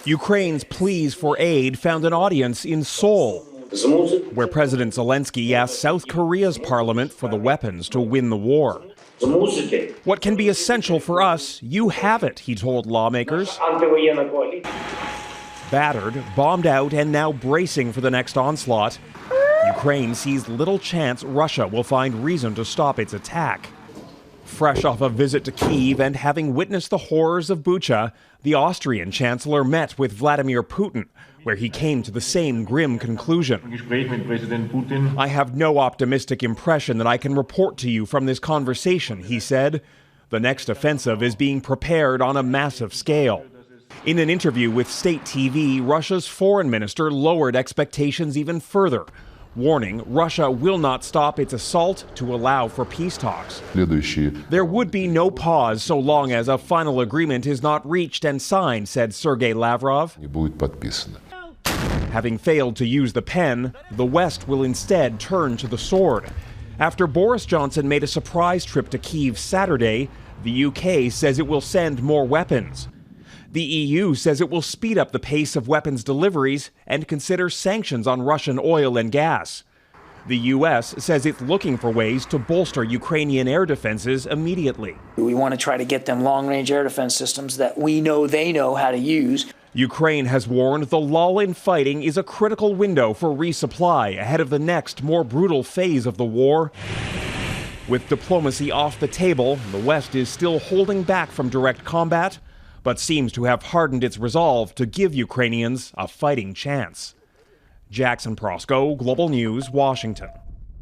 Ukraine's pleas for aid found an audience in Seoul, where President Zelenskyy asked South Korea's parliament for the weapons to win the war. What can be essential for us, you have it, he told lawmakers. Battered, bombed out, and now bracing for the next onslaught, Ukraine sees little chance Russia will find reason to stop its attack. Fresh off a visit to Kyiv and having witnessed the horrors of Bucha, the Austrian Chancellor met with Vladimir Putin, where he came to the same grim conclusion. I have no optimistic impression that I can report to you from this conversation, he said. The next offensive is being prepared on a massive scale. In an interview with state TV, Russia's foreign minister lowered expectations even further, warning Russia will not stop its assault to allow for peace talks. There would be no pause so long as a final agreement is not reached and signed, said Sergei Lavrov. Having failed to use the pen, the West will instead turn to the sword. After Boris Johnson made a surprise trip to Kyiv Saturday, the UK says it will send more weapons. The EU says it will speed up the pace of weapons deliveries and consider sanctions on Russian oil and gas. The US says it's looking for ways to bolster Ukrainian air defenses immediately. We want to try to get them long-range air defense systems that we know they know how to use. Ukraine has warned the lull in fighting is a critical window for resupply ahead of the next, more brutal phase of the war. With diplomacy off the table, the West is still holding back from direct combat, but seems to have hardened its resolve to give Ukrainians a fighting chance. Jackson Proskow, Global News, Washington.